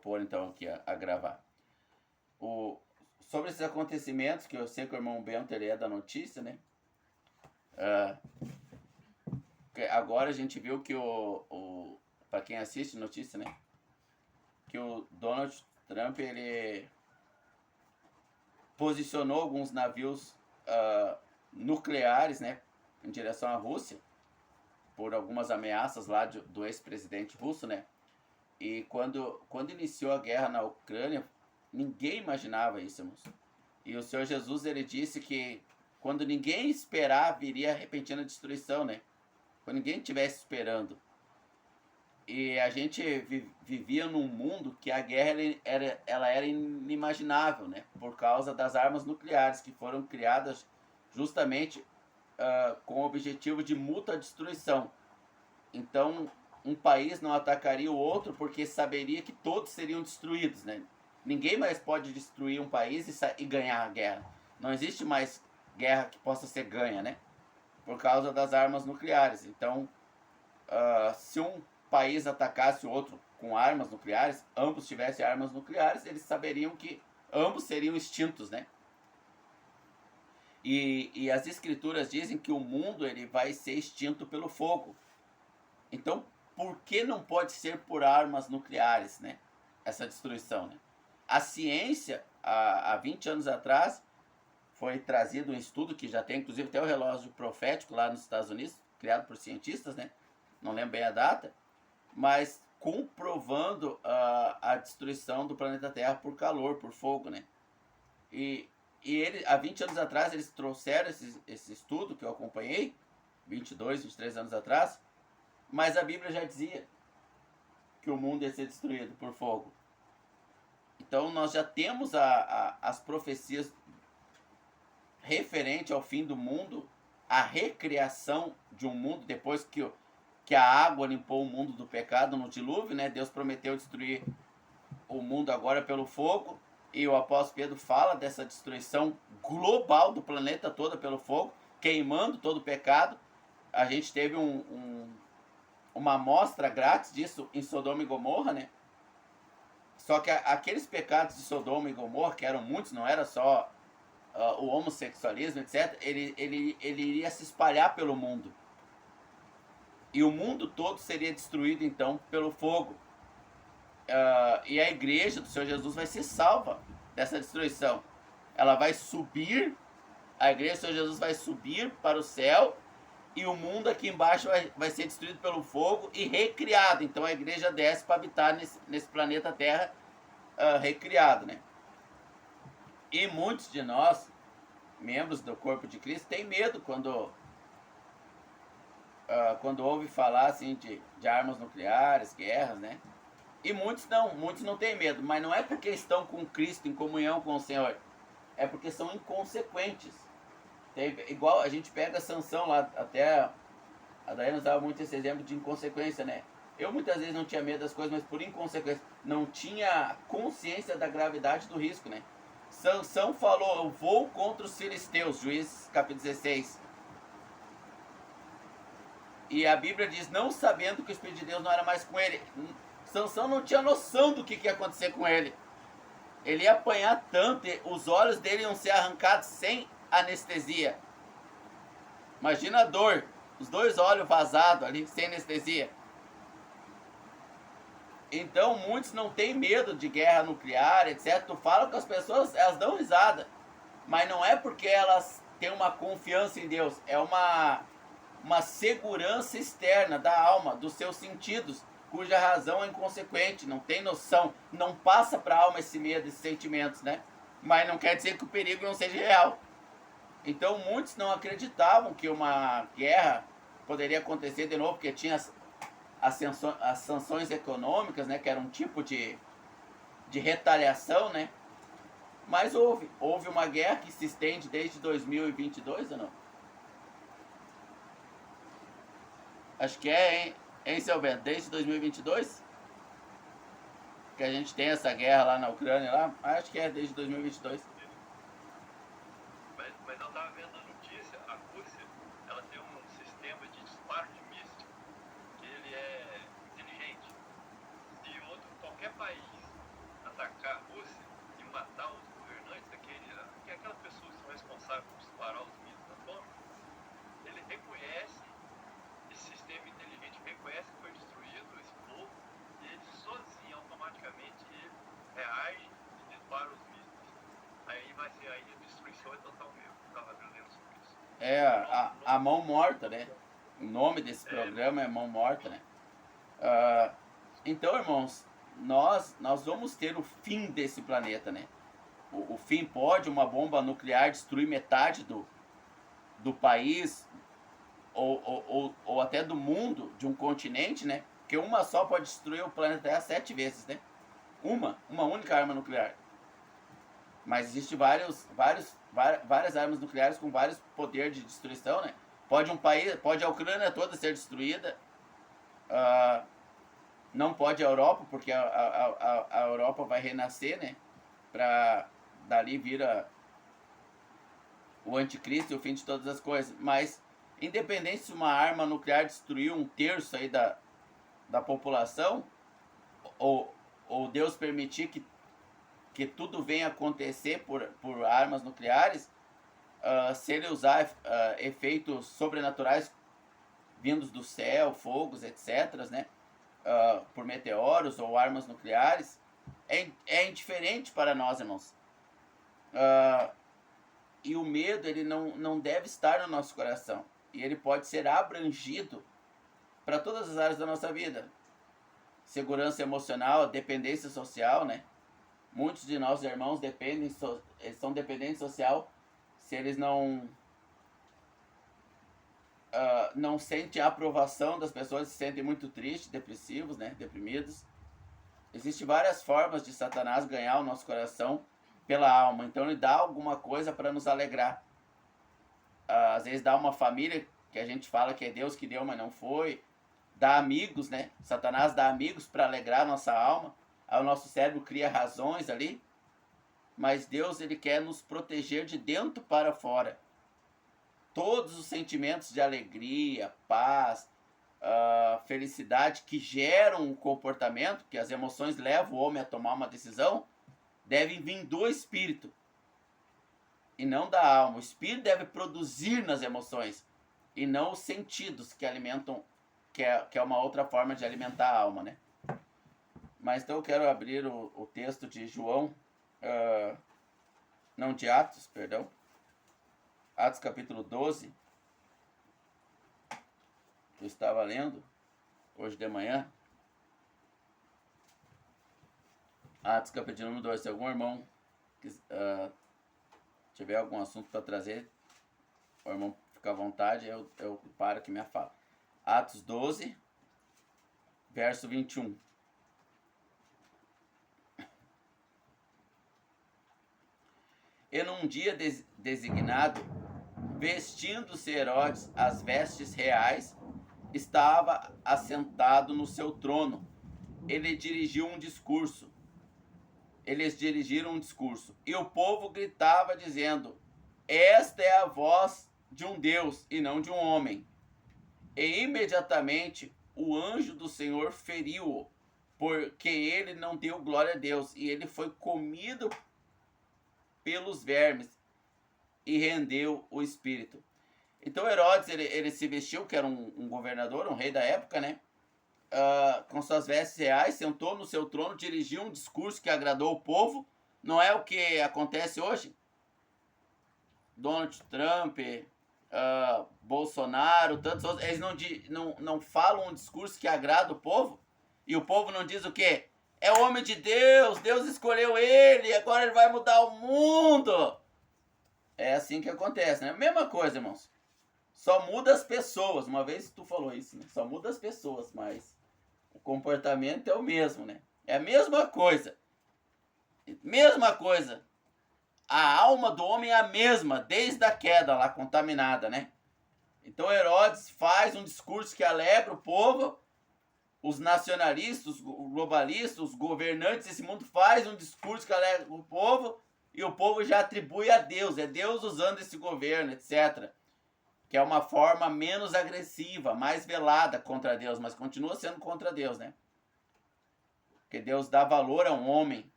propor então aqui a gravar. Sobre esses acontecimentos, que eu sei que o irmão Bento ele é da notícia, né? Agora a gente viu que para quem assiste notícia, né? Que o Donald Trump ele posicionou alguns navios nucleares, né, em direção à Rússia, por algumas ameaças lá do ex-presidente russo, né? E quando iniciou a guerra na Ucrânia, ninguém imaginava isso, irmãos. E o Senhor Jesus ele disse que quando ninguém esperava, viria a repentina destruição, né? Quando ninguém estivesse esperando. E a gente vivia num mundo que a guerra ela era inimaginável, né? Por causa das armas nucleares que foram criadas justamente com o objetivo de mútua destruição. Então, um país não atacaria o outro porque saberia que todos seriam destruídos, né? Ninguém mais pode destruir um país e ganhar a guerra. Não existe mais guerra que possa ser ganha, né? Por causa das armas nucleares. Então, se um país atacasse o outro com armas nucleares, ambos tivessem armas nucleares, eles saberiam que ambos seriam extintos, né? E as escrituras dizem que o mundo ele vai ser extinto pelo fogo. Então, por que não pode ser por armas nucleares, né? Essa destruição, né? A ciência, há 20 anos atrás, foi trazido um estudo que já tem, inclusive, até o relógio profético lá nos Estados Unidos, criado por cientistas, né? Não lembro bem a data, mas comprovando a destruição do planeta Terra por calor, por fogo, né? E ele, há 20 anos atrás, eles trouxeram esse estudo que eu acompanhei, 22, 23 anos atrás, mas a Bíblia já dizia que o mundo ia ser destruído por fogo. Então nós já temos as profecias referente ao fim do mundo, a recriação de um mundo depois que a água limpou o mundo do pecado no dilúvio, né? Deus prometeu destruir o mundo agora pelo fogo, e o apóstolo Pedro fala dessa destruição global do planeta todo pelo fogo, queimando todo o pecado. A gente teve uma amostra grátis disso em Sodoma e Gomorra, né? Só que aqueles pecados de Sodoma e Gomorra, que eram muitos, não era só o homossexualismo, etc., ele iria se espalhar pelo mundo. E o mundo todo seria destruído, então, pelo fogo. E a igreja do Senhor Jesus vai ser salva dessa destruição. Ela vai subir, a igreja do Senhor Jesus vai subir para o céu, e o mundo aqui embaixo vai ser destruído pelo fogo e recriado. Então a igreja desce para habitar nesse planeta Terra recriado, né? E muitos de nós, membros do corpo de Cristo, têm medo quando ouve falar assim de armas nucleares, guerras, né? E muitos não têm medo, mas não é porque estão com Cristo, em comunhão com o Senhor, é porque são inconsequentes. Igual a gente pega a Sansão lá, até a Daiane usava muito esse exemplo de inconsequência, né? Eu muitas vezes não tinha medo das coisas, mas por inconsequência, não tinha consciência da gravidade do risco, né? Sansão falou, eu vou contra os filisteus, Juízes capítulo 16. E a Bíblia diz, não sabendo que o Espírito de Deus não era mais com ele. Sansão não tinha noção do que ia acontecer com ele. Ele ia apanhar tanto, os olhos dele iam ser arrancados sem anestesia. Imagina a dor, os dois olhos vazados ali, sem anestesia. Então muitos não têm medo de guerra nuclear, etc. Tu fala com as pessoas, elas dão risada. Mas não é porque elas têm uma confiança em Deus, é uma segurança externa da alma, dos seus sentidos, cuja razão é inconsequente, não tem noção, não passa para a alma esse medo, esses sentimentos, né? Mas não quer dizer que o perigo não seja real. Então muitos não acreditavam que uma guerra poderia acontecer de novo, porque tinha as sanções econômicas, né, que era um tipo de retaliação, né? Mas houve uma guerra que se estende desde 2022 ou não? Acho que hein, seu Bento? Desde 2022? Que a gente tem essa guerra lá na Ucrânia, lá? Acho que é desde 2022. Mas eu estava vendo a notícia, a Rússia, ela tem um sistema de disparo de míssil, que ele é inteligente. Se qualquer país atacar a Rússia e matar os governantes, aquelas pessoas que são responsáveis por disparar os mísseis atômicos, ele reconhece, esse sistema inteligente reconhece que foi destruído esse povo, e ele sozinho, automaticamente, ele reage e dispara os mísseis. Aí vai ser, aí a destruição é total mesmo. Estava lendo sobre isso. É a mão morta, né? O nome desse programa é Mão Morta, né? Então, irmãos, nós vamos ter o fim desse planeta, né? O fim pode uma bomba nuclear destruir metade do país ou até do mundo, de um continente, né? Porque uma só pode destruir o planeta Terra 7 vezes, né? Uma única arma nuclear. Mas existe várias armas nucleares com vários poderes de destruição, né? Pode a Ucrânia toda ser destruída. Não pode a Europa, porque a Europa vai renascer, né? Para dali vir o anticristo e o fim de todas as coisas. Mas, independente se uma arma nuclear destruir 1/3 aí da população, ou Deus permitir que tudo venha acontecer por armas nucleares, se ele usar efeitos sobrenaturais vindos do céu, fogos, etc., né? Por meteoros ou armas nucleares, é indiferente para nós, irmãos. E o medo, ele não deve estar no nosso coração. E ele pode ser abrangido para todas as áreas da nossa vida. Segurança emocional, dependência social, né? Muitos de nossos irmãos eles são dependentes social se eles não sentem a aprovação das pessoas, se sentem muito tristes, depressivos, né? Deprimidos. Existem várias formas de Satanás ganhar o nosso coração pela alma. Então ele dá alguma coisa para nos alegrar. Às vezes dá uma família que a gente fala que é Deus que deu, mas não foi. Dá amigos, né? Satanás dá amigos para alegrar a nossa alma. Aí o nosso cérebro cria razões ali. Mas Deus, ele quer nos proteger de dentro para fora. Todos os sentimentos de alegria, paz, felicidade que geram o comportamento, que as emoções levam o homem a tomar uma decisão, devem vir do espírito e não da alma. O espírito deve produzir nas emoções e não os sentidos que alimentam, que é uma outra forma de alimentar a alma, né? Mas então eu quero abrir o texto de João, não de Atos, perdão. Atos capítulo 12. Eu estava lendo hoje de manhã. Atos capítulo número 2. Se algum irmão tiver algum assunto para trazer, o irmão fica à vontade, eu paro aqui minha fala. Atos 12, verso 21. E num dia designado, vestindo-se Herodes as vestes reais, estava assentado no seu trono. Eles dirigiram um discurso. E o povo gritava dizendo: esta é a voz de um Deus e não de um homem. E imediatamente o anjo do Senhor feriu-o, porque ele não deu glória a Deus, e ele foi comido pelos vermes e rendeu o espírito. Então Herodes, ele se vestiu, que era um governador, um rei da época, né? Com suas vestes reais, sentou no seu trono, dirigiu um discurso que agradou o povo. Não é o que acontece hoje? Donald Trump, Bolsonaro, tantos outros, eles não falam um discurso que agrada o povo, e o povo não diz o quê? É o homem de Deus, Deus escolheu ele, agora ele vai mudar o mundo. É assim que acontece, né? Mesma coisa, irmãos. Só muda as pessoas. Uma vez tu falou isso, né? Só muda as pessoas, mas o comportamento é o mesmo, né? É a mesma coisa. Mesma coisa. A alma do homem é a mesma, desde a queda lá, contaminada, né? Então Herodes faz um discurso que alegra o povo. Os nacionalistas, os globalistas, os governantes desse mundo faz um discurso que alegra o povo, e o povo já atribui a Deus. É Deus usando esse governo, etc. Que é uma forma menos agressiva, mais velada contra Deus, mas continua sendo contra Deus, né? Porque Deus dá valor a um homem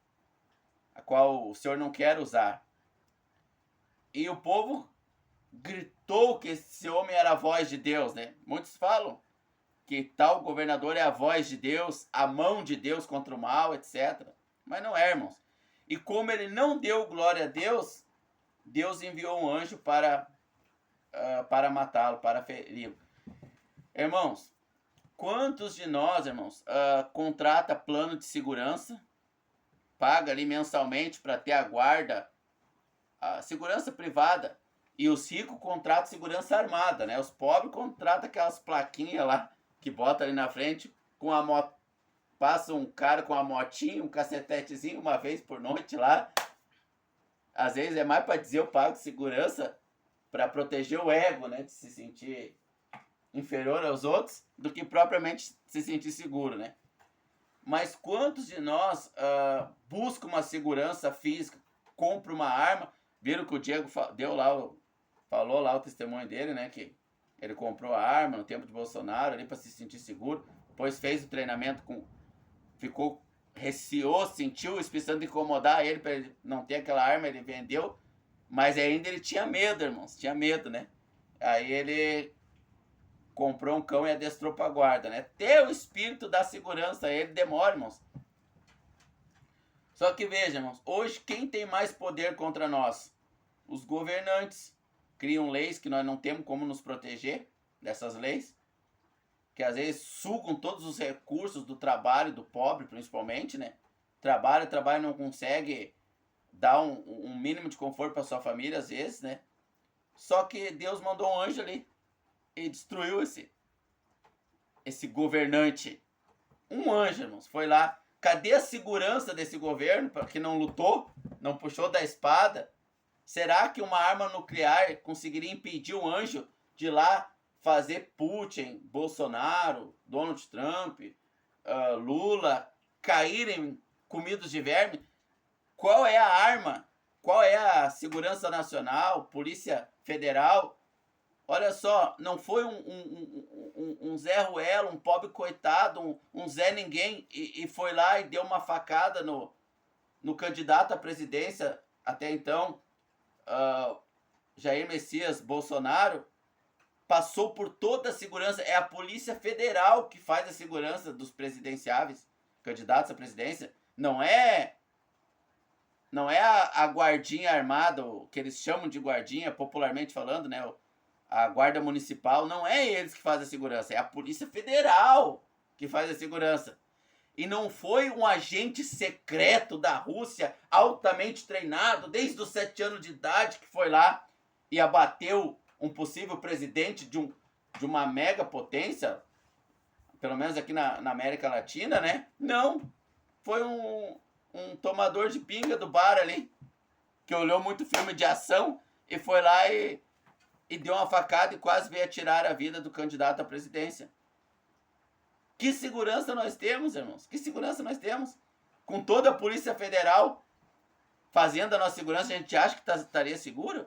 a qual o Senhor não quer usar. E o povo gritou que esse homem era a voz de Deus, né? Muitos falam que tal governador é a voz de Deus, a mão de Deus contra o mal, etc. Mas não é, irmãos. E como ele não deu glória a Deus, Deus enviou um anjo para matá-lo, para feri-lo. Irmãos, quantos de nós, irmãos, contrata plano de segurança, paga ali mensalmente para ter a guarda, a segurança privada, e os ricos contratam segurança armada, né? Os pobres contratam aquelas plaquinhas lá, que bota ali na frente, com a moto, passa um cara com a motinha, um cacetetezinho uma vez por noite lá. Às vezes é mais para dizer eu pago segurança, para proteger o ego, né? De se sentir inferior aos outros, do que propriamente se sentir seguro, né? Mas quantos de nós buscam uma segurança física, compra uma arma? Viram que o Diego falou lá o testemunho dele, né? Que ele comprou a arma no tempo de Bolsonaro ali para se sentir seguro. Depois fez o treinamento ficou receoso, sentiu o Espírito Santo incomodar ele para ele não ter aquela arma, ele vendeu. Mas ainda ele tinha medo, irmãos. Tinha medo, né? Aí ele comprou um cão e adestrou para a guarda, né? Ter o espírito da segurança, ele demora, irmãos. Só que veja, irmãos, hoje quem tem mais poder contra nós? Os governantes. Criam leis que nós não temos como nos proteger dessas leis, que às vezes sugam todos os recursos do trabalho do pobre, principalmente, né? Trabalha, não consegue dar um mínimo de conforto para sua família, às vezes, né? Só que Deus mandou um anjo ali e destruiu esse governante. Um anjo, irmãos, foi lá. Cadê a segurança desse governo, para que não lutou, não puxou da espada? Será que uma arma nuclear conseguiria impedir o anjo de ir lá fazer Putin, Bolsonaro, Donald Trump, Lula caírem comidos de verme? Qual é a arma? Qual é a segurança nacional, polícia federal? Olha só, não foi um Zé Ruelo, um pobre coitado, um Zé Ninguém, e foi lá e deu uma facada no candidato à presidência, até então, Jair Messias Bolsonaro. Passou por toda a segurança. É a Polícia Federal que faz a segurança dos presidenciáveis, candidatos à presidência. Não é a guardinha armada, o que eles chamam de guardinha, popularmente falando, né? A guarda municipal. Não é eles que fazem a segurança, é a Polícia Federal que faz a segurança. E não foi um agente secreto da Rússia, altamente treinado, desde os 7 anos de idade, que foi lá e abateu um possível presidente de uma mega potência, pelo menos aqui na América Latina, né? Não. Foi um tomador de pinga do bar ali, que olhou muito filme de ação e foi lá e deu uma facada e quase veio tirar a vida do candidato à presidência. Que segurança nós temos, irmãos? Que segurança nós temos? Com toda a Polícia Federal fazendo a nossa segurança, a gente acha que estaria seguro?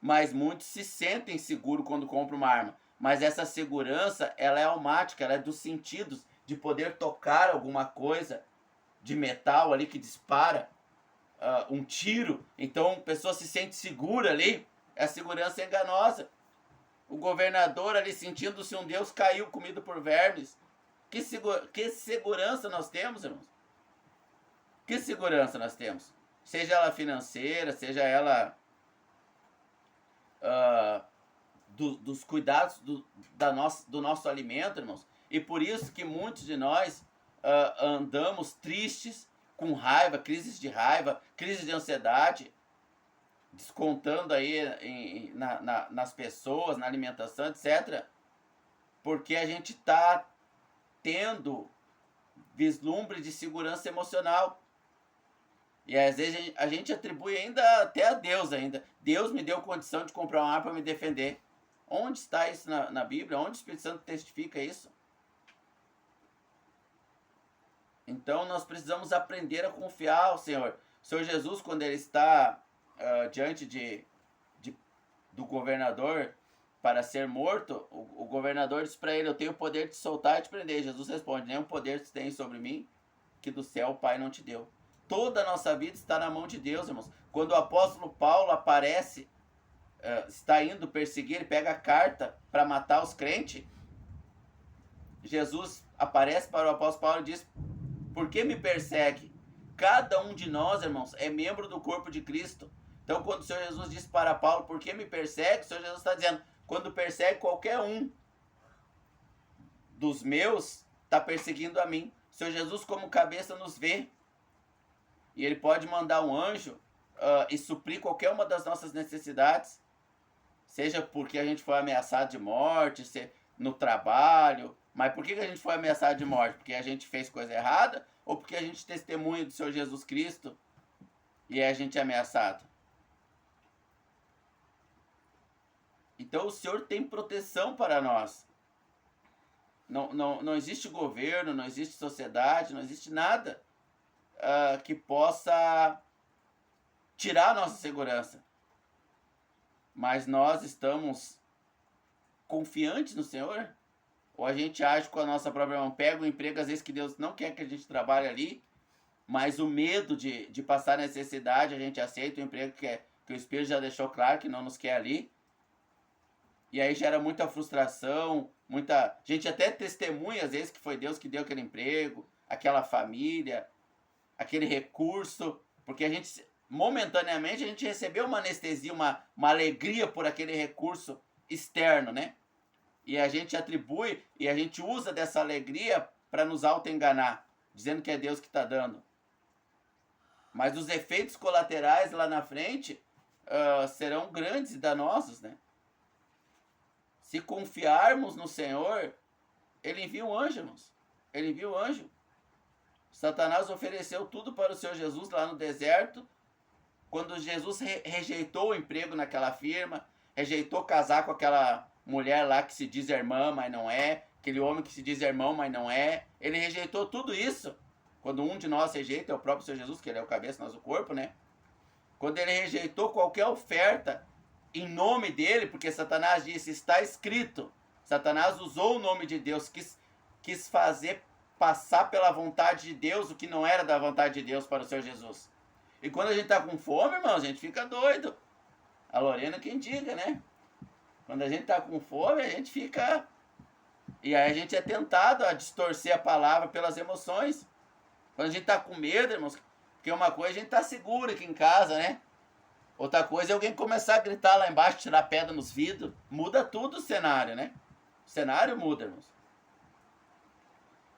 Mas muitos se sentem seguros quando compram uma arma. Mas essa segurança, ela é almática, ela é dos sentidos, de poder tocar alguma coisa de metal ali que dispara um tiro. Então a pessoa se sente segura ali. A segurança é enganosa. O governador ali sentindo-se um Deus caiu comido por vermes. Que segurança nós temos, irmãos? Que segurança nós temos? Seja ela financeira, seja ela dos cuidados do nosso alimento, irmãos. E por isso que muitos de nós andamos tristes, com raiva, crises de ansiedade, descontando aí nas pessoas, na alimentação, etc. Porque a gente está tendo vislumbre de segurança emocional. E às vezes a gente atribui ainda até a Deus ainda. Deus me deu condição de comprar uma arma para me defender. Onde está isso na Bíblia? Onde o Espírito Santo testifica isso? Então nós precisamos aprender a confiar ao Senhor. O Senhor Jesus, quando ele está diante do governador para ser morto, o governador diz para ele: eu tenho o poder de te soltar e te prender. Jesus responde: nenhum poder tu tem sobre mim que do céu o Pai não te deu. Toda a nossa vida está na mão de Deus, irmãos. Quando o apóstolo Paulo aparece, está indo perseguir, ele pega a carta para matar os crentes, Jesus aparece para o apóstolo Paulo e diz: por que me persegue? Cada um de nós, irmãos, é membro do corpo de Cristo. Então, quando o Senhor Jesus disse para Paulo: por que me persegue? O Senhor Jesus está dizendo: quando persegue qualquer um dos meus, está perseguindo a mim. O Senhor Jesus, como cabeça, nos vê. E Ele pode mandar um anjo e suprir qualquer uma das nossas necessidades. Seja porque a gente foi ameaçado de morte, no trabalho. Mas por que a gente foi ameaçado de morte? Porque a gente fez coisa errada? Ou porque a gente testemunha do Senhor Jesus Cristo e a gente é ameaçado? Então o Senhor tem proteção para nós. Não existe governo, não existe sociedade, não existe nada que possa tirar a nossa segurança. Mas nós estamos confiantes no Senhor? Ou a gente age com a nossa própria mão? Pega o emprego, às vezes que Deus não quer que a gente trabalhe ali, mas o medo de passar necessidade, a gente aceita o emprego que o Espírito já deixou claro que não nos quer ali. E aí gera muita frustração, a gente até testemunha às vezes que foi Deus que deu aquele emprego, aquela família, aquele recurso, porque a gente, momentaneamente, a gente recebeu uma anestesia, uma alegria por aquele recurso externo, né? E a gente atribui e a gente usa dessa alegria para nos auto-enganar, dizendo que é Deus que está dando. Mas os efeitos colaterais lá na frente serão grandes e danosos, né? Se confiarmos no Senhor, Ele envia um anjo, irmãos. Ele envia um anjo. Satanás ofereceu tudo para o Senhor Jesus lá no deserto, quando Jesus rejeitou o emprego naquela firma, rejeitou casar com aquela mulher lá que se diz irmã, mas não é, aquele homem que se diz irmão, mas não é. Ele rejeitou tudo isso. Quando um de nós rejeita, é o próprio Senhor Jesus, que Ele é o cabeça, nós o corpo, né? Quando Ele rejeitou qualquer oferta em nome dele, porque Satanás disse: está escrito. Satanás usou o nome de Deus, quis fazer passar pela vontade de Deus o que não era da vontade de Deus para o Senhor Jesus. E quando a gente está com fome, irmão, a gente fica doido. A Lorena quem diga, né? Quando a gente está com fome, a gente fica... E aí a gente é tentado a distorcer a palavra pelas emoções. Quando a gente está com medo, irmãos, porque uma coisa a gente está seguro aqui em casa, né? Outra coisa é alguém começar a gritar lá embaixo, tirar pedra nos vidros. Muda tudo o cenário, né? O cenário muda, irmãos.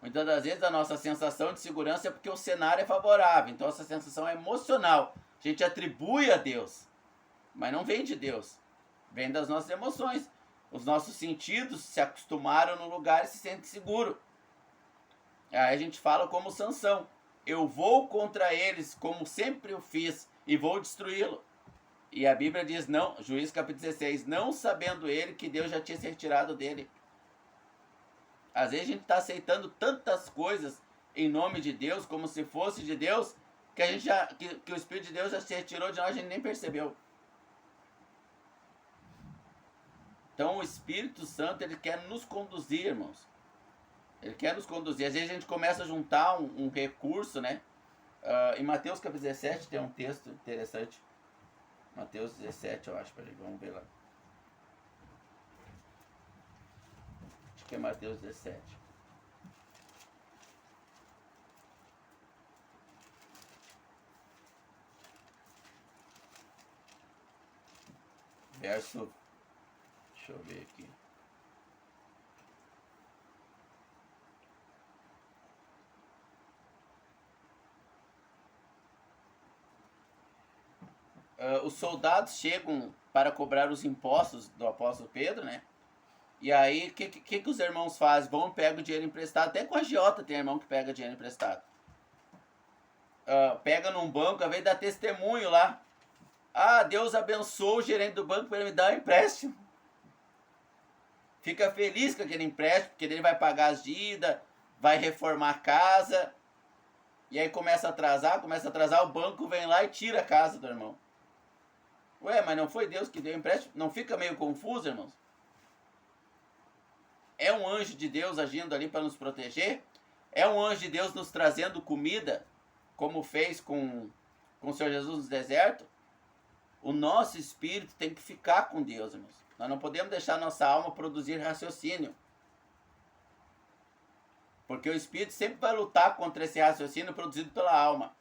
Muitas das vezes a nossa sensação de segurança é porque o cenário é favorável. Então essa sensação é emocional. A gente atribui a Deus. Mas não vem de Deus. Vem das nossas emoções. Os nossos sentidos se acostumaram no lugar e se sentem seguros. Aí a gente fala como Sansão: eu vou contra eles como sempre eu fiz e vou destruí-lo. E a Bíblia diz, não, Juízes capítulo 16, não sabendo ele que Deus já tinha se retirado dele. Às vezes a gente está aceitando tantas coisas em nome de Deus, como se fosse de Deus, que a gente que o Espírito de Deus já se retirou de nós, a gente nem percebeu. Então o Espírito Santo, ele quer nos conduzir, irmãos. Ele quer nos conduzir. Às vezes a gente começa a juntar um recurso, né? Em Mateus capítulo 17 tem um texto interessante. Mateus 17, eu acho. Peraí, vamos ver lá. Acho que é Mateus 17. Verso... Deixa eu ver aqui. Os soldados chegam para cobrar os impostos do apóstolo Pedro, né? E aí, o que os irmãos fazem? Vão e pegam o dinheiro emprestado. Até com a agiota tem irmão que pega dinheiro emprestado. Pega num banco, ao invés de dar testemunho lá. Ah, Deus abençoou o gerente do banco para ele me dar um empréstimo. Fica feliz com aquele empréstimo, porque ele vai pagar as dívidas, vai reformar a casa. E aí começa a atrasar, o banco vem lá e tira a casa do irmão. Ué, mas não foi Deus que deu o empréstimo? Não fica meio confuso, irmãos? É um anjo de Deus agindo ali para nos proteger? É um anjo de Deus nos trazendo comida como fez com o Senhor Jesus no deserto, o nosso espírito tem que ficar com Deus, irmãos. Nós não podemos deixar nossa alma produzir raciocínio. Porque o espírito sempre vai lutar contra esse raciocínio produzido pela alma.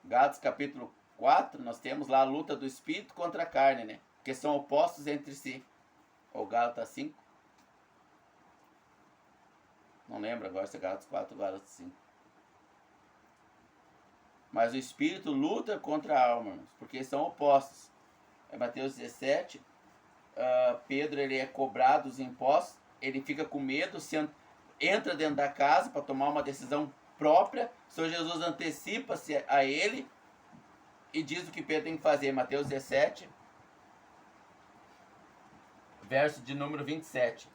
Gálatas capítulo 4, nós temos lá a luta do espírito contra a carne, né? Que são opostos entre si. Ou Gálatas 5. Não lembro agora se é Gálatas 4 ou Gálatas 5. Mas o espírito luta contra a alma, irmãos, porque são opostos. É Mateus 17, Pedro ele é cobrado os impostos, ele fica com medo, entra dentro da casa para tomar uma decisão própria. O Senhor Jesus antecipa-se a ele e diz o que Pedro tem que fazer. Mateus 17, verso de número 27.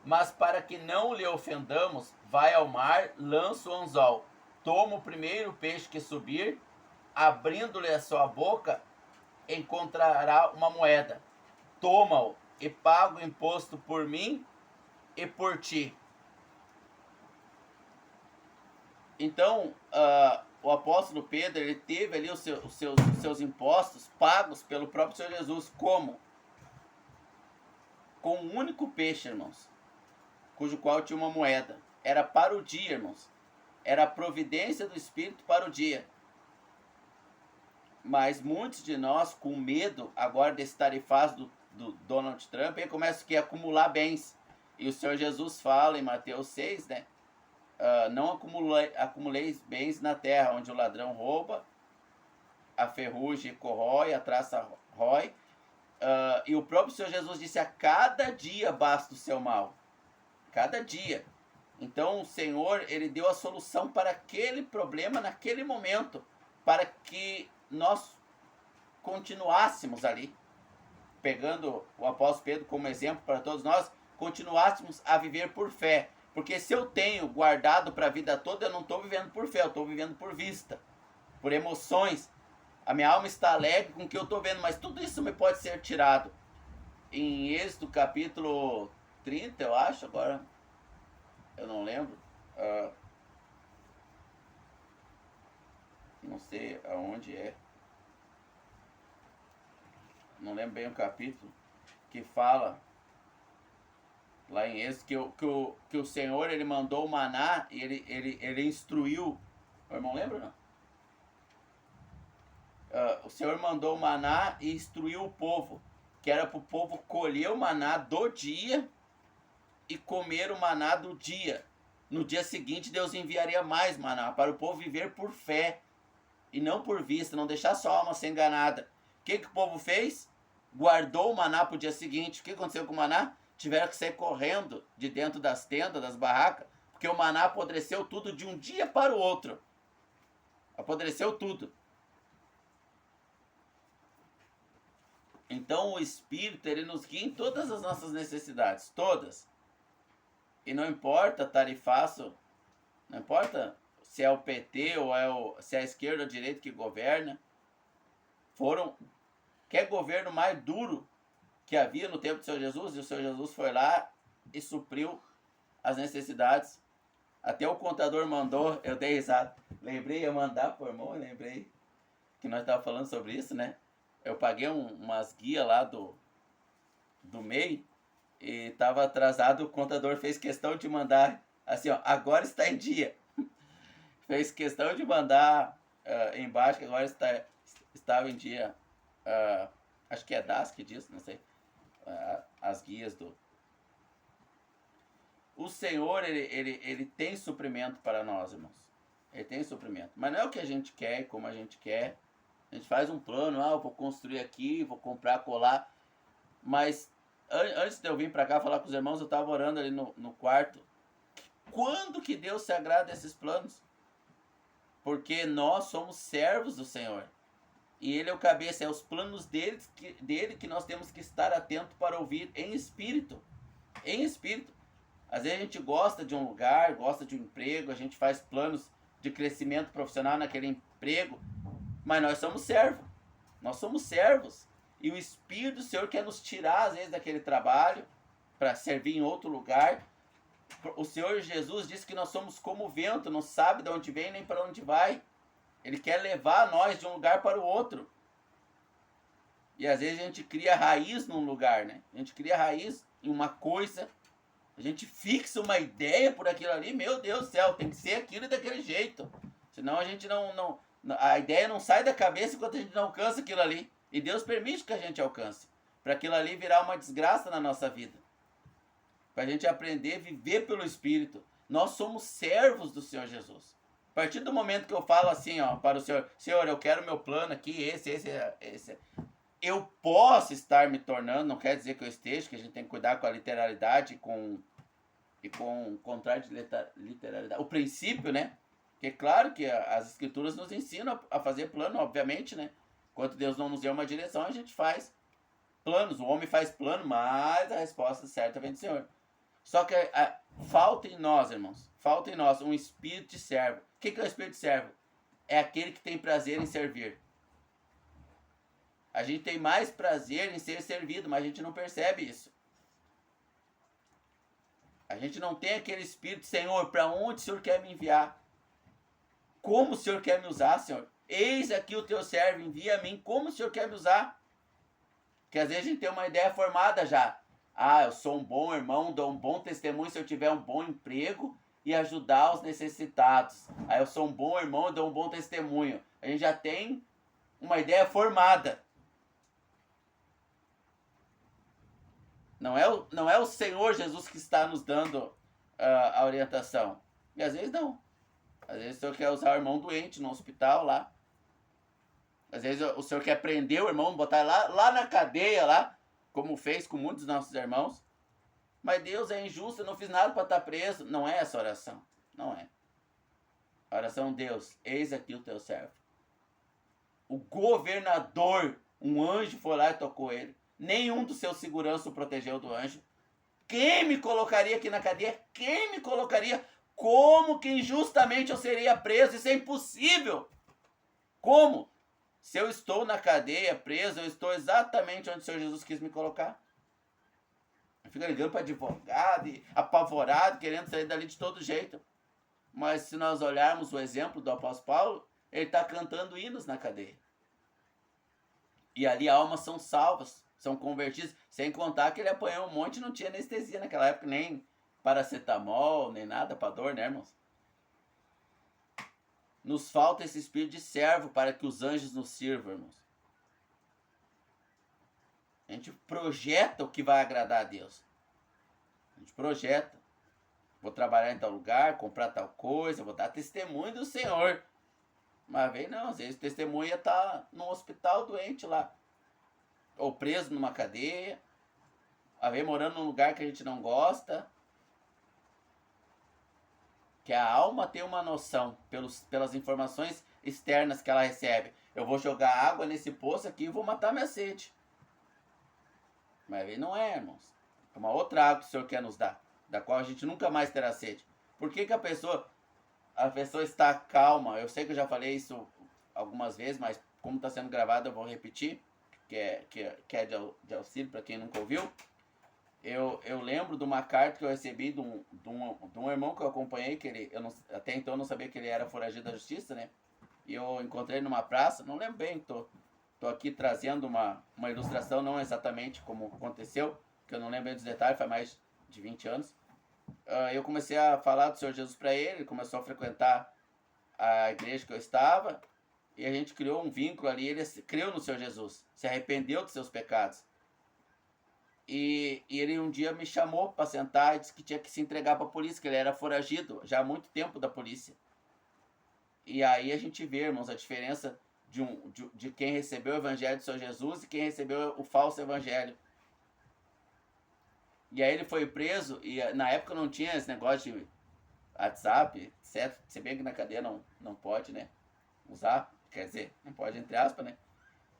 Mas para que não lhe ofendamos, vai ao mar, lança o anzol, toma o primeiro peixe que subir, abrindo-lhe a sua boca, encontrará uma moeda. Toma-o e paga o imposto por mim e por ti. Então, o apóstolo Pedro, ele teve ali os seus impostos pagos pelo próprio Senhor Jesus. Como? Com um único peixe, irmãos, cujo qual tinha uma moeda. Era para o dia, irmãos. Era a providência do Espírito para o dia. Mas muitos de nós, com medo agora desse tarifaço do Donald Trump, aí começam a acumular bens. E o Senhor Jesus fala em Mateus 6, né? Não acumuleis bens na terra, onde o ladrão rouba, a ferrugem corrói, a traça rói. E o próprio Senhor Jesus disse, a cada dia basta o seu mal. Cada dia. Então o Senhor, ele deu a solução para aquele problema naquele momento, para que nós continuássemos ali, pegando o apóstolo Pedro como exemplo para todos nós, continuássemos a viver por fé. Porque se eu tenho guardado para a vida toda, eu não estou vivendo por fé, eu estou vivendo por vista, por emoções. A minha alma está alegre com o que eu estou vendo, mas tudo isso me pode ser tirado. Em Êxodo capítulo 30, eu acho, agora eu não lembro. Não sei aonde é. Não lembro bem o capítulo. Que fala lá em Êxodo que o Senhor, ele mandou o maná e ele instruiu. O irmão lembra, não? O Senhor mandou o maná e instruiu o povo. Que era para o povo colher o maná do dia e comer o maná do dia. No dia seguinte, Deus enviaria mais maná para o povo viver por fé e não por vista, não deixar sua alma ser enganada. O que o povo fez? Guardou o maná para o dia seguinte. O que aconteceu com o maná? Tiveram que sair correndo de dentro das tendas, das barracas, porque o maná apodreceu tudo de um dia para o outro. Apodreceu tudo. Então o Espírito, ele nos guia em todas as nossas necessidades, todas. E não importa tarifaço, não importa se é o PT ou se é a esquerda ou a direita que governa. Quer governo mais duro que havia no tempo do Senhor Jesus, e o Senhor Jesus foi lá e supriu as necessidades. Até o contador mandou, eu dei risada. Lembrei, ia mandar pro irmão, lembrei que nós estávamos falando sobre isso, né? Eu paguei umas guias lá do MEI e estava atrasado, o contador fez questão de mandar, assim, ó, agora está em dia. Fez questão de mandar embaixo, que agora estava em dia. Acho que é DAS que diz, não sei. As guias do... O Senhor, ele tem suprimento para nós, irmãos. Ele tem suprimento. Mas não é o que a gente quer, como a gente quer. A gente faz um plano, eu vou construir aqui, vou comprar, colar. Mas antes de eu vir para cá falar com os irmãos, eu estava orando ali no quarto. Quando que Deus se agrada desses planos? Porque nós somos servos do Senhor. E Ele é o cabeça, é os planos dele que nós temos que estar atento para ouvir em espírito. Em espírito. Às vezes a gente gosta de um lugar, gosta de um emprego, a gente faz planos de crescimento profissional naquele emprego, mas nós somos servos. Nós somos servos. E o Espírito do Senhor quer nos tirar, às vezes, daquele trabalho para servir em outro lugar, O Senhor Jesus disse que nós somos como o vento, não sabe de onde vem nem para onde vai. Ele quer levar nós de um lugar para o outro. E às vezes a gente cria raiz num lugar, né? A gente cria raiz em uma coisa, a gente fixa uma ideia por aquilo ali, meu Deus do céu, tem que ser aquilo e daquele jeito. Senão a gente a ideia não sai da cabeça enquanto a gente não alcança aquilo ali. E Deus permite que a gente alcance, para aquilo ali virar uma desgraça na nossa vida. Para a gente aprender a viver pelo Espírito. Nós somos servos do Senhor Jesus. A partir do momento que eu falo assim, ó, para o Senhor, Senhor, eu quero meu plano aqui, esse. Eu posso estar me tornando, não quer dizer que eu esteja, que a gente tem que cuidar com a literalidade e com o contrário de literalidade. O princípio, né? Porque claro que as escrituras nos ensinam a fazer plano, obviamente, né? Enquanto Deus não nos deu uma direção, a gente faz planos. O homem faz plano, mas a resposta certa vem do Senhor. Só que falta em nós, irmãos, falta em nós um espírito de servo. O que é o espírito de servo? É aquele que tem prazer em servir. A gente tem mais prazer em ser servido, mas a gente não percebe isso. A gente não tem aquele espírito, Senhor, para onde o Senhor quer me enviar? Como o Senhor quer me usar, Senhor? Eis aqui o teu servo, envia a mim, como o Senhor quer me usar? Porque às vezes a gente tem uma ideia formada já. Ah, eu sou um bom irmão, dou um bom testemunho se eu tiver um bom emprego e ajudar os necessitados. Ah, eu sou um bom irmão e dou um bom testemunho. A gente já tem uma ideia formada. Não é o Senhor Jesus que está nos dando a orientação. E às vezes não. Às vezes o Senhor quer usar o irmão doente no hospital lá. Às vezes o Senhor quer prender o irmão, botar lá na cadeia, lá, como fez com muitos dos nossos irmãos. Mas Deus é injusto, eu não fiz nada para estar preso. Não é essa oração. Não é. A oração, Deus, eis aqui o teu servo. O governador, um anjo foi lá e tocou ele. Nenhum dos seus seguranças o protegeu do anjo. Quem me colocaria aqui na cadeia? Quem me colocaria? Como que injustamente eu seria preso? Isso é impossível. Como? Se eu estou na cadeia, preso, eu estou exatamente onde o Senhor Jesus quis me colocar. Eu fico ligando para advogado, e apavorado, querendo sair dali de todo jeito. Mas se nós olharmos o exemplo do apóstolo Paulo, ele está cantando hinos na cadeia. E ali almas são salvas, são convertidas. Sem contar que ele apanhou um monte e não tinha anestesia naquela época, nem paracetamol, nem nada para dor, né, irmãos? Nos falta esse espírito de servo para que os anjos nos sirvam, irmãos. A gente projeta o que vai agradar a Deus. A gente projeta. Vou trabalhar em tal lugar, comprar tal coisa, vou dar testemunho do Senhor. Mas vem não, às vezes o testemunho ia estar num hospital doente lá. Ou preso numa cadeia. Às vezes morando num lugar que a gente não gosta. Que a alma tem uma noção pelas informações externas que ela recebe. Eu vou jogar água nesse poço aqui e vou matar minha sede. Mas aí não é, irmãos. É uma outra água que o Senhor quer nos dar, da qual a gente nunca mais terá sede. Por que a pessoa está calma? Eu sei que eu já falei isso algumas vezes, mas como está sendo gravado eu vou repetir, que é de auxílio para quem nunca ouviu. Eu lembro de uma carta que eu recebi de um irmão que eu acompanhei, que até então eu não sabia que ele era foragido da justiça, né? E eu encontrei numa praça, não lembro bem, tô aqui trazendo uma ilustração, não exatamente como aconteceu, que eu não lembro bem dos detalhes, faz mais de 20 anos. Eu comecei a falar do Senhor Jesus para ele começou a frequentar a igreja que eu estava, e a gente criou um vínculo ali, ele creu no Senhor Jesus, se arrependeu dos seus pecados. E ele um dia me chamou para sentar e disse que tinha que se entregar para a polícia, que ele era foragido já há muito tempo da polícia. E aí a gente vê, irmãos, a diferença de quem recebeu o evangelho do Senhor Jesus e quem recebeu o falso evangelho. E aí ele foi preso, e na época não tinha esse negócio de WhatsApp, etc. Se bem que na cadeia não pode, né, usar, quer dizer, não pode entre aspas, né.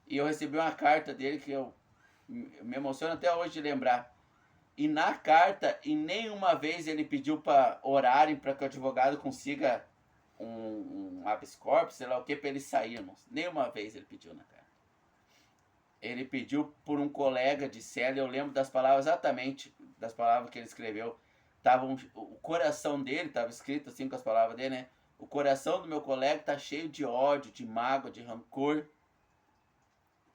E eu recebi uma carta dele que eu me emociono até hoje de lembrar. E na carta, em nenhuma vez ele pediu para orarem para que o advogado consiga um habeas corpus, sei lá o que, para ele sair, irmãos. Nenhuma vez ele pediu na carta. Ele pediu por um colega de cela, eu lembro das palavras exatamente, das palavras que ele escreveu. o coração dele, estava escrito assim com as palavras dele, né? O coração do meu colega está cheio de ódio, de mágoa, de rancor.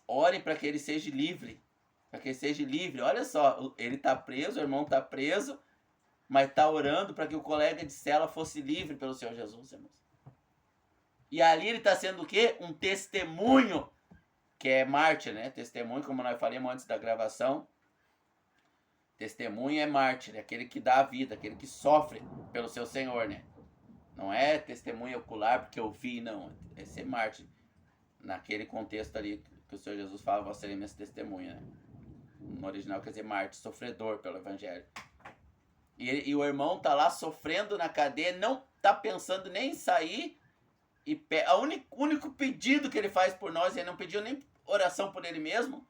Ore para que ele seja livre. Para que ele seja livre. Olha só, ele está preso, o irmão está preso, mas está orando para que o colega de cela fosse livre pelo Senhor Jesus, irmãos. E ali ele está sendo o quê? Um testemunho, que é mártir, né? Testemunho, como nós falamos antes da gravação. Testemunho é mártir, é aquele que dá a vida, aquele que sofre pelo seu Senhor, né? Não é testemunho ocular porque eu vi, não. É ser mártir. Naquele contexto ali que o Senhor Jesus fala, vós sereis minhas testemunhas, né? No original quer dizer mártir, sofredor pelo Evangelho. E o irmão tá lá sofrendo na cadeia, não tá pensando nem em sair. E o único pedido que ele faz por nós, ele não pediu nem oração por ele mesmo,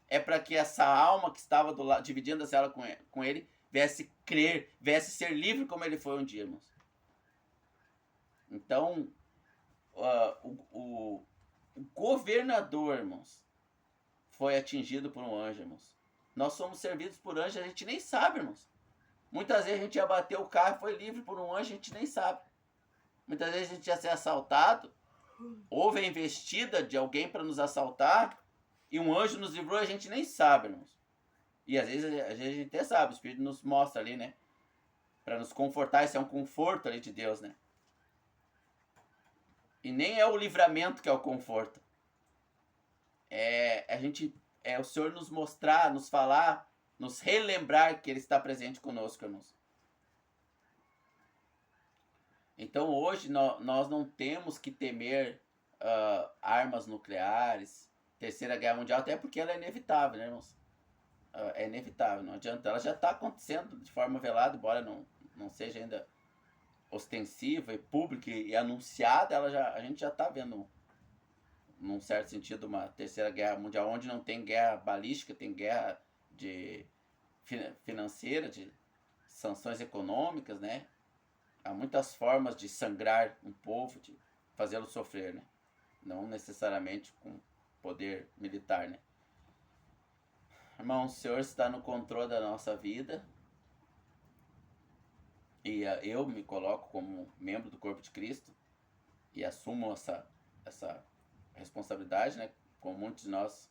é para que essa alma que estava do lado, dividindo a cela com ele, viesse crer, viesse ser livre como ele foi um dia, irmãos. Então, o governador, irmãos, foi atingido por um anjo, irmãos. Nós somos servidos por anjo, a gente nem sabe, irmãos. Muitas vezes a gente ia bater o carro e foi livre por um anjo, a gente nem sabe. Muitas vezes a gente ia ser assaltado, houve a investida de alguém para nos assaltar, e um anjo nos livrou, a gente nem sabe, irmãos. E às vezes a gente até sabe, o Espírito nos mostra ali, né? Para nos confortar, isso é um conforto ali de Deus, né? E nem é o livramento que é o conforto. É o Senhor nos mostrar, nos falar, nos relembrar que Ele está presente conosco, irmãos. Então hoje nós não temos que temer armas nucleares, Terceira Guerra Mundial, até porque ela é inevitável, né, irmãos? É inevitável, não adianta. Ela já está acontecendo de forma velada, embora não seja ainda ostensiva e pública e anunciada, a gente já está vendo, num certo sentido, uma Terceira Guerra Mundial, onde não tem guerra balística, tem guerra financeira, de sanções econômicas, né? Há muitas formas de sangrar um povo, de fazê-lo sofrer, né? Não necessariamente com poder militar, né? Irmão, o Senhor está no controle da nossa vida. E eu me coloco como membro do corpo de Cristo e assumo essa responsabilidade, né? Como muitos de nós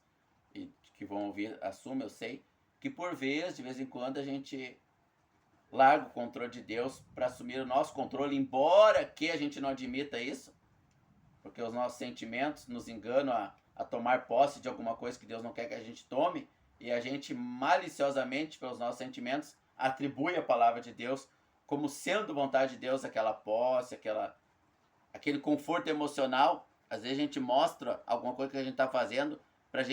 que vão ouvir assumem, eu sei que por vezes, de vez em quando, a gente larga o controle de Deus para assumir o nosso controle, embora que a gente não admita isso, porque os nossos sentimentos nos enganam a tomar posse de alguma coisa que Deus não quer que a gente tome, e a gente maliciosamente, pelos nossos sentimentos, atribui a palavra de Deus como sendo vontade de Deus aquela posse, aquele conforto emocional. Às vezes a gente mostra alguma coisa que a gente está fazendo para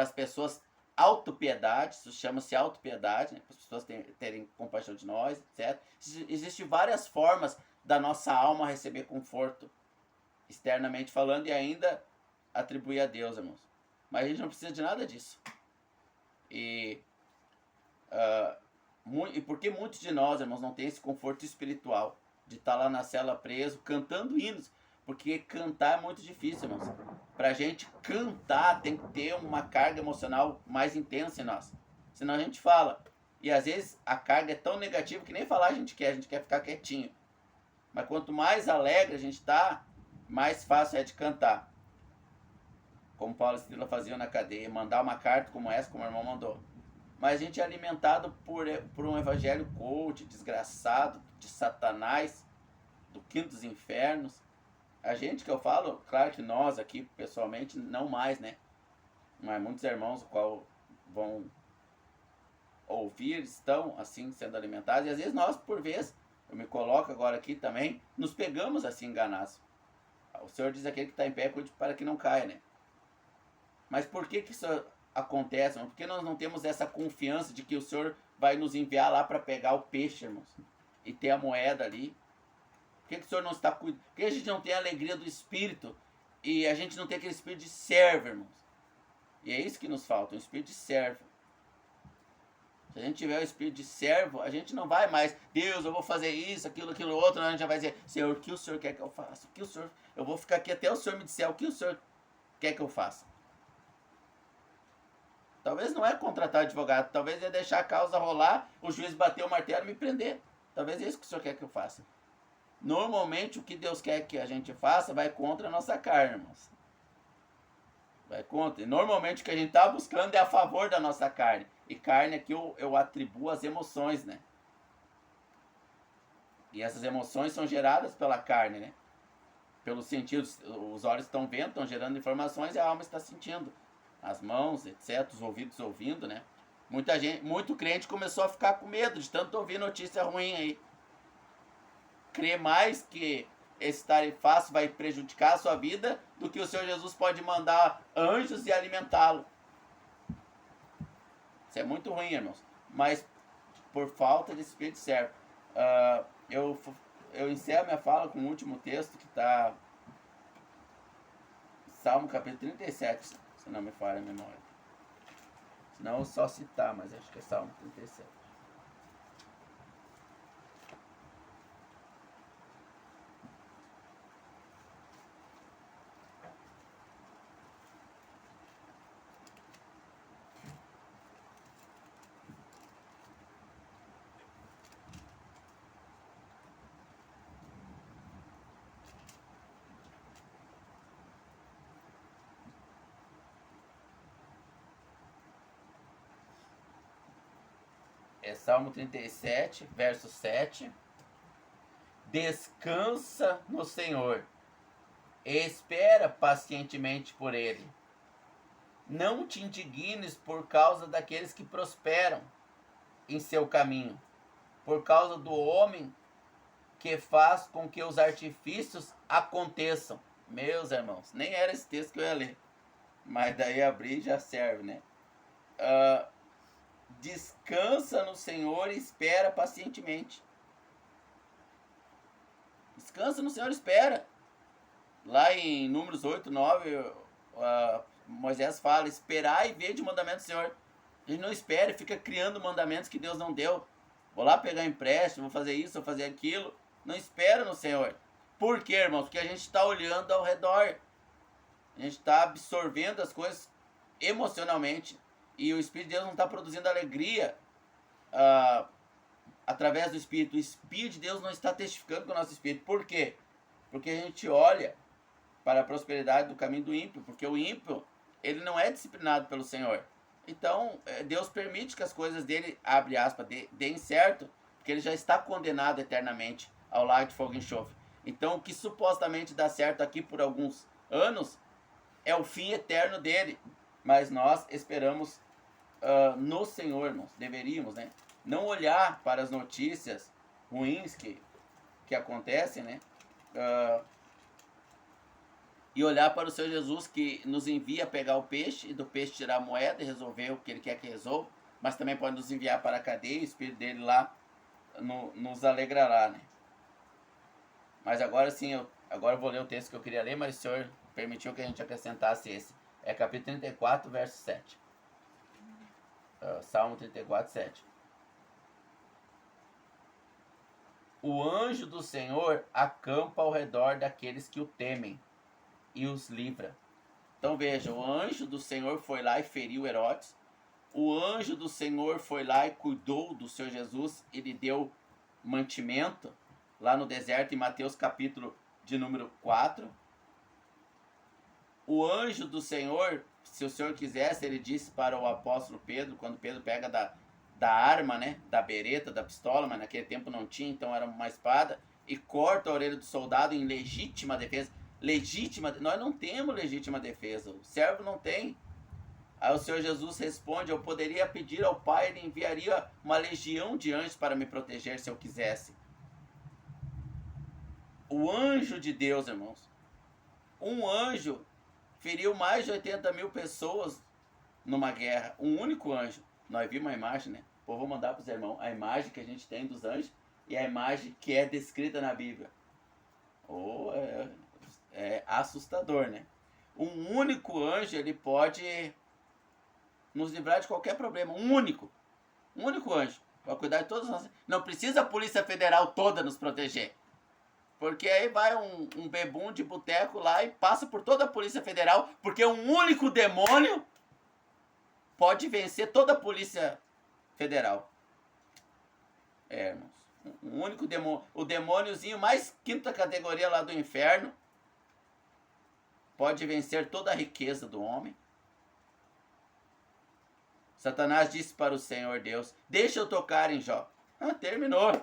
as pessoas autopiedade, isso chama-se autopiedade, né? Para as pessoas terem compaixão de nós, etc. Existem várias formas da nossa alma receber conforto, externamente falando, e ainda atribuir a Deus, irmãos. Mas a gente não precisa de nada disso. E porque muitos de nós, irmãos, não tem esse conforto espiritual de estar lá na cela preso, cantando hinos. Porque cantar é muito difícil, irmãos. Pra gente cantar tem que ter uma carga emocional mais intensa em nós. Senão a gente fala. E às vezes a carga é tão negativa que nem falar a gente quer ficar quietinho. Mas quanto mais alegre a gente tá, mais fácil é de cantar. Como Paulo e Sila faziam na cadeia, mandar uma carta como essa, como o irmão mandou. Mas a gente é alimentado por um evangelho coach, desgraçado, de Satanás, do quinto dos infernos. A gente que eu falo, claro que nós aqui pessoalmente não mais, né? Mas muitos irmãos, o qual vão ouvir, estão assim sendo alimentados. E às vezes nós, por vez, eu me coloco agora aqui também, nos pegamos assim enganados. O Senhor diz aquele que está em pé, cuide para que não caia, né? Mas por que isso acontece, irmão? Porque nós não temos essa confiança de que o Senhor vai nos enviar lá para pegar o peixe, irmãos, e ter a moeda ali. Por que o Senhor não está cuidando? Por que a gente não tem a alegria do Espírito e a gente não tem aquele espírito de servo, irmãos? E é isso que nos falta, um espírito de servo. Se a gente tiver o espírito de servo, a gente não vai mais, Deus, eu vou fazer isso, aquilo outro, a gente já vai dizer, Senhor, o que o Senhor quer que eu faça? O que o Senhor... Eu vou ficar aqui até o Senhor me disser o que o Senhor quer que eu faça. Talvez não é contratar advogado, talvez é deixar a causa rolar, o juiz bater o martelo e me prender. Talvez é isso que o Senhor quer que eu faça. Normalmente o que Deus quer que a gente faça vai contra a nossa carne, irmãos. Vai contra. E normalmente o que a gente está buscando é a favor da nossa carne. E carne aqui eu atribuo as emoções, né? E essas emoções são geradas pela carne, né? Pelos sentidos. Os olhos estão vendo, estão gerando informações e a alma está sentindo. As mãos, etc. Os ouvidos ouvindo, né? Muito crente começou a ficar com medo de tanto ouvir notícia ruim aí. Crê mais que esse tarifaço vai prejudicar a sua vida do que o Senhor Jesus pode mandar anjos e alimentá-lo. Isso é muito ruim, irmãos. Mas por falta de espírito certo. Eu encerro minha fala com o último texto que está Salmo capítulo 37, se não me falha a memória. Senão eu só citar, mas acho que é Salmo 37. É Salmo 37, verso 7. Descansa no Senhor, espera pacientemente por Ele. Não te indignes por causa daqueles que prosperam em seu caminho, por causa do homem que faz com que os artifícios aconteçam. Meus irmãos, nem era esse texto que eu ia ler, mas daí abrir já serve, né? Descansa no Senhor e espera pacientemente. Descansa no Senhor e espera. Lá em Números 8, 9, Moisés fala, esperar e ver de mandamento do Senhor. A gente não espera, fica criando mandamentos que Deus não deu. Vou lá pegar empréstimo, vou fazer isso, vou fazer aquilo. Não espera no Senhor. Por quê, irmãos? Porque a gente está olhando ao redor. A gente está absorvendo as coisas emocionalmente. E o Espírito de Deus não está produzindo alegria através do Espírito. O Espírito de Deus não está testificando com o nosso Espírito. Por quê? Porque a gente olha para a prosperidade do caminho do ímpio. Porque o ímpio, ele não é disciplinado pelo Senhor. Então, Deus permite que as coisas dele, abre aspas, deem certo, porque ele já está condenado eternamente ao lago de fogo e enxofre. Então, o que supostamente dá certo aqui por alguns anos é o fim eterno dele. Mas nós esperamos no Senhor, irmãos. Deveríamos, né? Não olhar para as notícias ruins que acontecem, né? E olhar para o Senhor Jesus, que nos envia pegar o peixe e do peixe tirar a moeda e resolver o que Ele quer que resolva, mas também pode nos enviar para a cadeia e o Espírito dele lá nos alegrará, né? Mas agora sim, agora eu vou ler o texto que eu queria ler, mas o Senhor permitiu que a gente acrescentasse esse. É capítulo 34, verso 7. Salmo 34, 7. O anjo do Senhor acampa ao redor daqueles que o temem e os livra. Então veja, o anjo do Senhor foi lá e feriu Herodes. O anjo do Senhor foi lá e cuidou do Senhor Jesus e lhe deu mantimento lá no deserto, em Mateus capítulo de número 4. O anjo do Senhor, se o Senhor quisesse, ele disse para o apóstolo Pedro, quando Pedro pega da arma, né, da bereta, da pistola, mas naquele tempo não tinha, então era uma espada, e corta a orelha do soldado em legítima defesa. Nós não temos legítima defesa, o servo não tem. Aí o Senhor Jesus responde, eu poderia pedir ao Pai, ele enviaria uma legião de anjos para me proteger se eu quisesse. O anjo de Deus, irmãos, um anjo feriu mais de 80 mil pessoas numa guerra, um único anjo. Nós vimos a imagem, né? Vou mandar para os irmãos a imagem que a gente tem dos anjos e a imagem que é descrita na Bíblia. É assustador, né? Um único anjo, ele pode nos livrar de qualquer problema. Um único anjo, para cuidar de todos nós. Não precisa a Polícia Federal toda nos proteger. Porque aí vai um bebum de boteco lá e passa por toda a Polícia Federal, porque um único demônio pode vencer toda a Polícia Federal. Irmãos. Um único demônio. O demôniozinho mais quinta categoria lá do inferno pode vencer toda a riqueza do homem. Satanás disse para o Senhor Deus: deixa eu tocar em Jó. Terminou.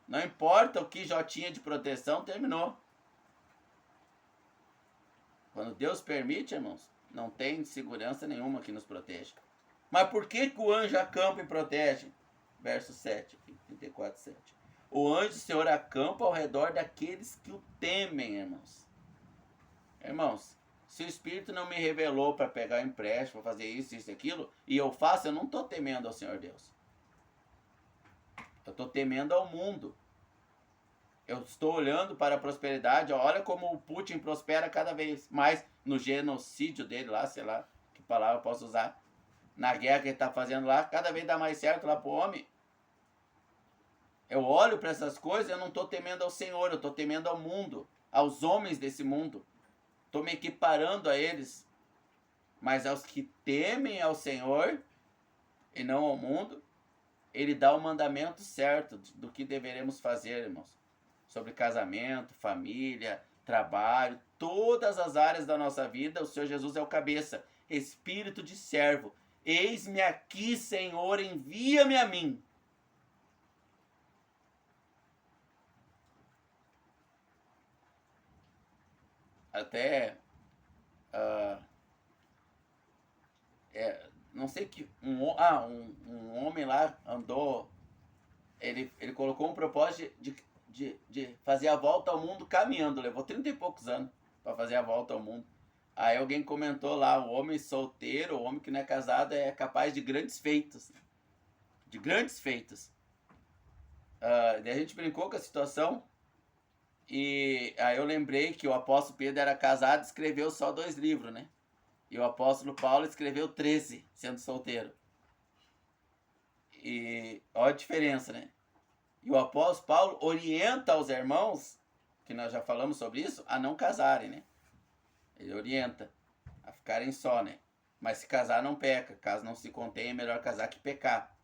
Não importa o que Jó tinha de proteção, terminou. Quando Deus permite, irmãos, não tem segurança nenhuma que nos proteja. Mas por que o anjo acampa e protege? Verso 7, 34, 7. O anjo do Senhor acampa ao redor daqueles que o temem, irmãos. Irmãos, se o Espírito não me revelou para pegar empréstimo, para fazer isso e aquilo, e eu faço, eu não estou temendo ao Senhor Deus. Eu estou temendo ao mundo. Eu estou olhando para a prosperidade. Olha como o Putin prospera cada vez mais no genocídio dele lá, sei lá que palavra eu posso usar. Na guerra que ele está fazendo lá, cada vez dá mais certo lá pro homem. Eu olho para essas coisas e eu não estou temendo ao Senhor, eu estou temendo ao mundo, aos homens desse mundo. Estou me equiparando a eles. Mas aos que temem ao Senhor e não ao mundo, Ele dá o mandamento certo do que deveremos fazer, irmãos. Sobre casamento, família, trabalho, todas as áreas da nossa vida, o Senhor Jesus é o cabeça. Espírito de servo. Eis-me aqui, Senhor, envia-me a mim. Até não sei que um homem lá andou, ele colocou um propósito de fazer a volta ao mundo caminhando, levou 30 e poucos anos para fazer a volta ao mundo. Aí alguém comentou lá, o homem solteiro, o homem que não é casado é capaz de grandes feitos. De grandes feitos. Daí a gente brincou com a situação. E aí eu lembrei que o apóstolo Pedro era casado e escreveu só 2 livros, né? E o apóstolo Paulo escreveu 13, sendo solteiro. E olha a diferença, né? E o apóstolo Paulo orienta os irmãos, que nós já falamos sobre isso, a não casarem, né? Ele orienta a ficarem só, né? Mas se casar não peca. Caso não se contém, é melhor casar que pecar.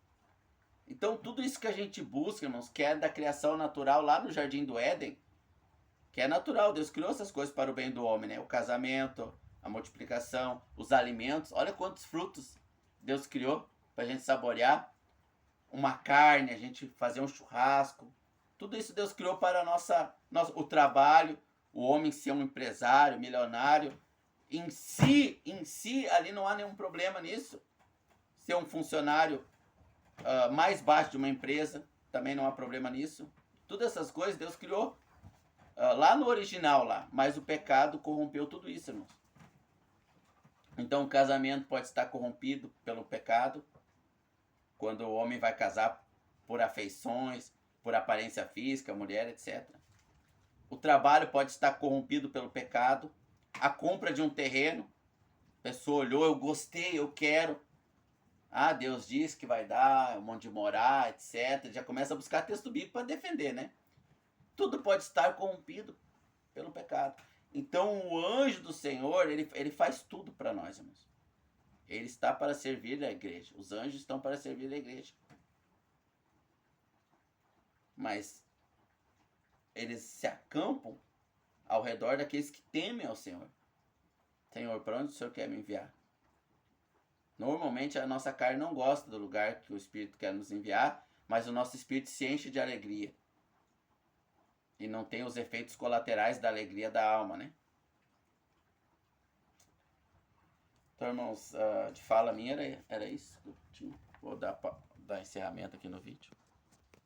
Então tudo isso que a gente busca, irmãos, que é da criação natural lá no Jardim do Éden, que é natural, Deus criou essas coisas para o bem do homem, né? O casamento, a multiplicação, os alimentos. Olha quantos frutos Deus criou para a gente saborear. Uma carne, a gente fazer um churrasco. Tudo isso Deus criou para o trabalho, o homem ser um empresário, milionário. Em si, ali não há nenhum problema nisso. Ser um funcionário mais baixo de uma empresa, também não há problema nisso. Todas essas coisas Deus criou lá no original, lá. Mas o pecado corrompeu tudo isso, irmãos. Então o casamento pode estar corrompido pelo pecado, quando o homem vai casar por afeições, por aparência física, mulher, etc. O trabalho pode estar corrompido pelo pecado. A compra de um terreno, a pessoa olhou, eu gostei, eu quero. Deus disse que vai dar, onde morar, etc. Já começa a buscar texto bíblico para defender, né? Tudo pode estar corrompido pelo pecado. Então o anjo do Senhor, ele faz tudo para nós, irmãos. Ele está para servir a igreja. Os anjos estão para servir a igreja. Mas eles se acampam ao redor daqueles que temem ao Senhor. Senhor, para onde o Senhor quer me enviar? Normalmente a nossa carne não gosta do lugar que o Espírito quer nos enviar, mas o nosso Espírito se enche de alegria. E não tem os efeitos colaterais da alegria da alma, né? Então, irmãos, de fala minha era isso. Vou dar encerramento aqui no vídeo.